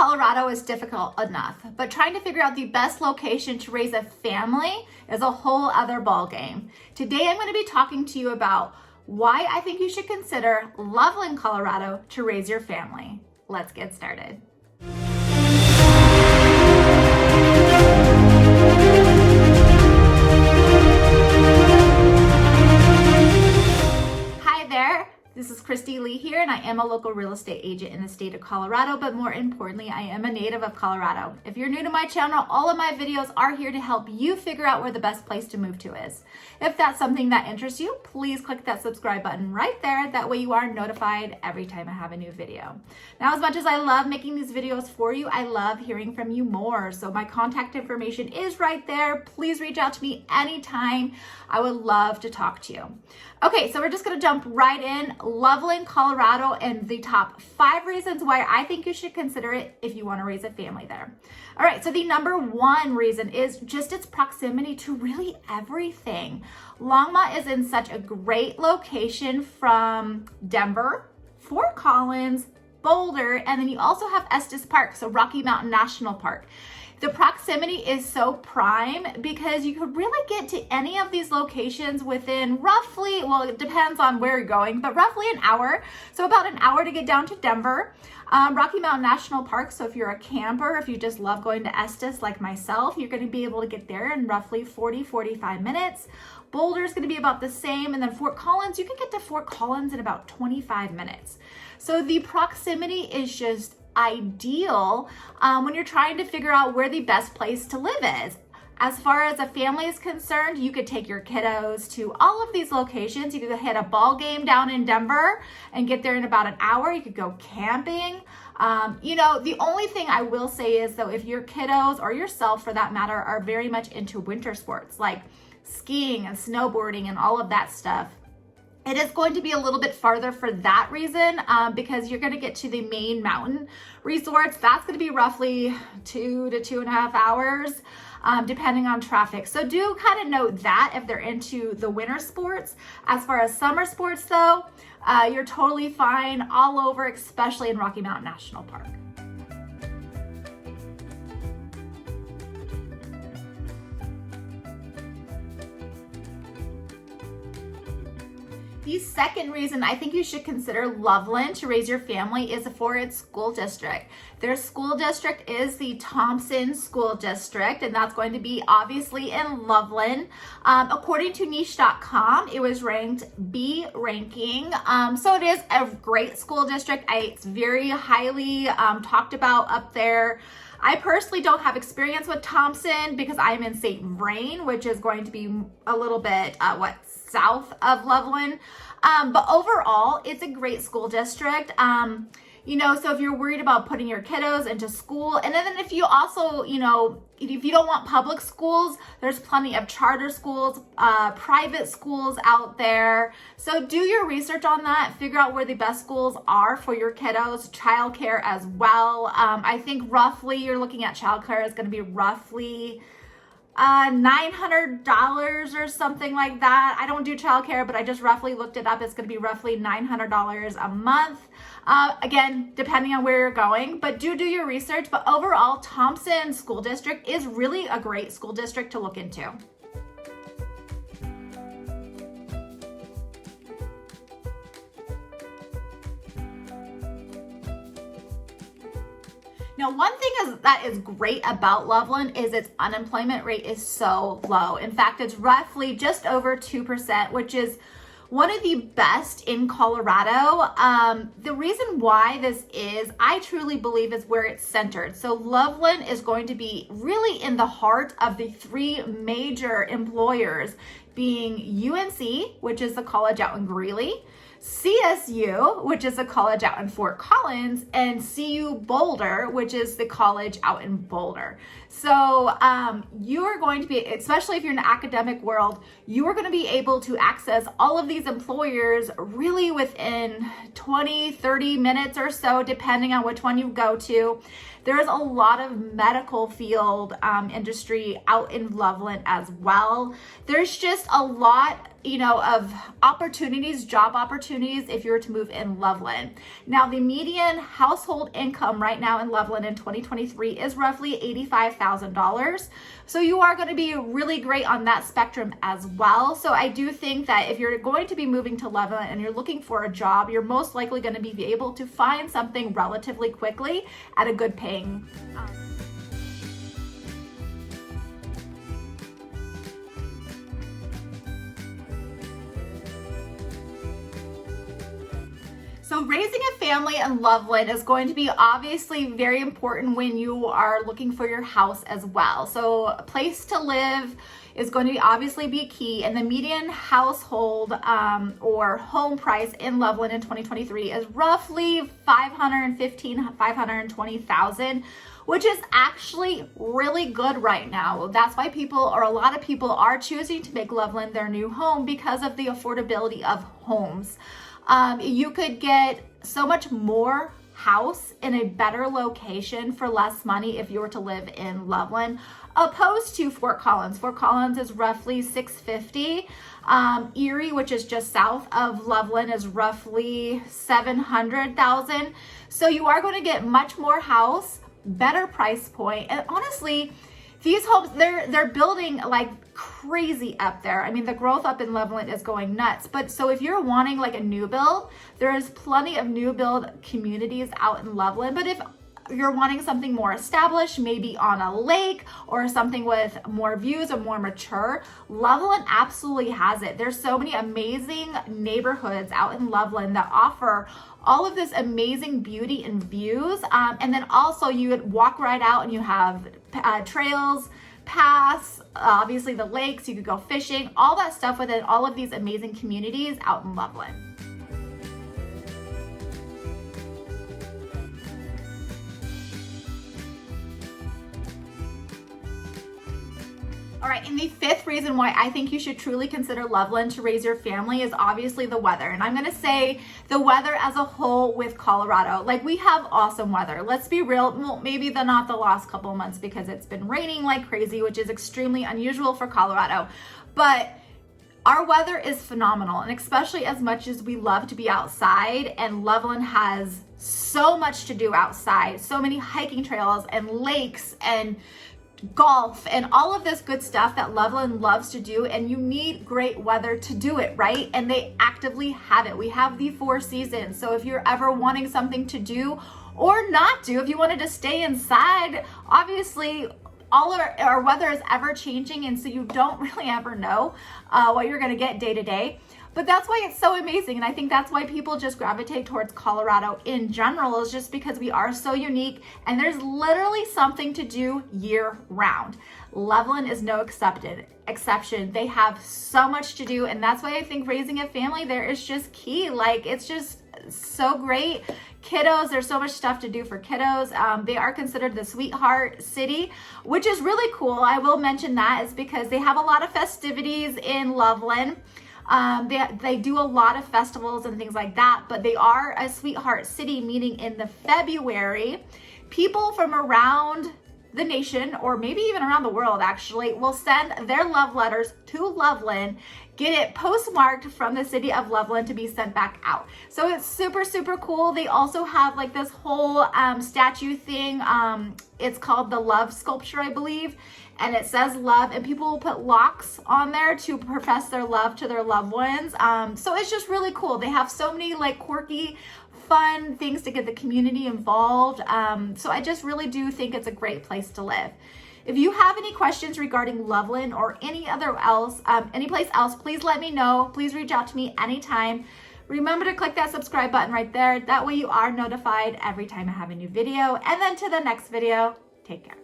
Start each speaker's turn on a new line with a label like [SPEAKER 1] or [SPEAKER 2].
[SPEAKER 1] Colorado is difficult enough, but trying to figure out the best location to raise a family is a whole other ballgame. Today, I'm going to be talking to you about why I think you should consider Loveland, Colorado to raise your family. Let's get started. Hi there. This is Kristy Lee here, and I am a local real estate agent in the state of Colorado, but more importantly, I am a native of Colorado. If you're new to my channel, all of my videos are here to help you figure out where the best place to move to is. If that's something that interests you, please click that subscribe button right there. That way you are notified every time I have a new video. Now, as much as I love making these videos for you, I love hearing from you more. So my contact information is right there. Please reach out to me anytime. I would love to talk to you. Okay, so we're just gonna jump right in. Loveland, Colorado, and the top 5 reasons why I think you should consider it if you want to raise a family there. All right, so the number 1 reason is just its proximity to really everything. Longmont is in such a great location from Denver, Fort Collins, Boulder, and then you also have Estes Park, so Rocky Mountain National Park. The proximity is so prime because you could really get to any of these locations within roughly, well, it depends on where you're going, but roughly an hour. So about an hour to get down to Denver. Rocky Mountain National Park, so if you're a camper, if you just love going to Estes like myself, you're going to be able to get there in roughly 40-45 minutes. Boulder is going to be about the same, and then Fort Collins, you can get to Fort Collins in about 25 minutes. So the proximity is just ideal when you're trying to figure out where the best place to live is. As far as a family is concerned, you could take your kiddos to all of these locations. You could hit a ball game down in Denver and get there in about an hour. You could go camping. The only thing I will say is, though, if your kiddos or yourself for that matter are very much into winter sports like skiing and snowboarding and all of that stuff, it is going to be a little bit farther for that reason because you're going to get to the main mountain resorts. That's going to be roughly 2 to 2.5 hours depending on traffic. So do kind of note that if they're into the winter sports. As far as summer sports though, you're totally fine all over, especially in Rocky Mountain National Park. The second reason I think you should consider Loveland to raise your family is for its school district. Their school district is the Thompson School District, and that's going to be obviously in Loveland. According to niche.com, it was ranked B ranking. So it is a great school district. It's very highly talked about up there. I personally don't have experience with Thompson because I'm in St. Vrain, which is going to be a little bit, south of Loveland. But overall, it's a great school district. So if you're worried about putting your kiddos into school, and then if you also, if you don't want public schools, there's plenty of charter schools, private schools out there. So do your research on that. Figure out where the best schools are for your kiddos, childcare as well. I think roughly you're looking at childcare is going to be roughly $900 or something like that. I don't do childcare, but I just roughly looked it up. It's going to be roughly $900 a month. Again, depending on where you're going, but do your research. But overall, Thompson School District is really a great school district to look into. Now, one thing that is great about Loveland is its unemployment rate is so low. In fact, it's roughly just over 2%, which is one of the best in Colorado. The reason why this is, I truly believe, is where it's centered. So Loveland is going to be really in the heart of the 3 major employers, being UNC, which is the college out in Greeley, CSU, which is a college out in Fort Collins, and CU Boulder, which is the college out in Boulder. So you are going to be, especially if you're in the academic world, you are going to be able to access all of these employers really within 20, 30 minutes or so, depending on which one you go to. There is a lot of medical field industry out in Loveland as well. There's just a lot of opportunities, job opportunities if you were to move in Loveland. Now, the median household income right now in Loveland in 2023 is roughly $85,000. So you are going to be really great on that spectrum as well. So I do think that if you're going to be moving to Loveland and you're looking for a job, you're most likely going to be able to find something relatively quickly at a good paying. So raising a family in Loveland is going to be obviously very important when you are looking for your house as well. So a place to live is going to obviously be key, and the median household or home price in Loveland in 2023 is roughly $520,000, which is actually really good right now. That's why a lot of people are choosing to make Loveland their new home because of the affordability of homes. You could get so much more house in a better location for less money if you were to live in Loveland, opposed to Fort Collins. Fort Collins is roughly $650. Erie, which is just south of Loveland, is roughly $700,000. So you are going to get much more house, better price point, and honestly, these homes, they're building like crazy up there. I mean, the growth up in Loveland is going nuts. But so if you're wanting like a new build, there is plenty of new build communities out in Loveland. But if you're wanting something more established, maybe on a lake or something with more views or more mature, Loveland absolutely has it. There's so many amazing neighborhoods out in Loveland that offer all of this amazing beauty and views. And then also you would walk right out and you have trails, paths, obviously the lakes, you could go fishing, all that stuff within all of these amazing communities out in Loveland. All right, and the fifth reason why I think you should truly consider Loveland to raise your family is obviously the weather. And I'm gonna say the weather as a whole with Colorado. Like, we have awesome weather. Let's be real, well, maybe not the last couple of months because it's been raining like crazy, which is extremely unusual for Colorado. But our weather is phenomenal, and especially as much as we love to be outside, and Loveland has so much to do outside, so many hiking trails and lakes and golf and all of this good stuff that Loveland loves to do, and you need great weather to do it, right? And they actively have it. We have the 4 seasons. So if you're ever wanting something to do or not do, if you wanted to stay inside, obviously all our weather is ever changing, and so you don't really ever know what you're going to get day to day. But that's why it's so amazing, and I think that's why people just gravitate towards Colorado in general, is just because we are so unique, and there's literally something to do year round. Loveland is no exception. They have so much to do, and that's why I think raising a family there is just key. Like, it's just so great. Kiddos, there's so much stuff to do for kiddos. They are considered the sweetheart city, which is really cool. I will mention that is because they have a lot of festivities in Loveland. They do a lot of festivals and things like that, but they are a sweetheart city, meaning in the February, people from around the nation, or maybe even around the world actually, will send their love letters to Loveland, get it postmarked from the city of Loveland to be sent back out. So it's super, super cool. They also have like this whole statue thing. It's called the Love Sculpture, I believe. And it says love, and people will put locks on there to profess their love to their loved ones. So it's just really cool. They have so many like quirky, fun things to get the community involved. So I just really do think it's a great place to live. If you have any questions regarding Loveland or any place else, please let me know. Please reach out to me anytime. Remember to click that subscribe button right there. That way you are notified every time I have a new video. And then to the next video, take care.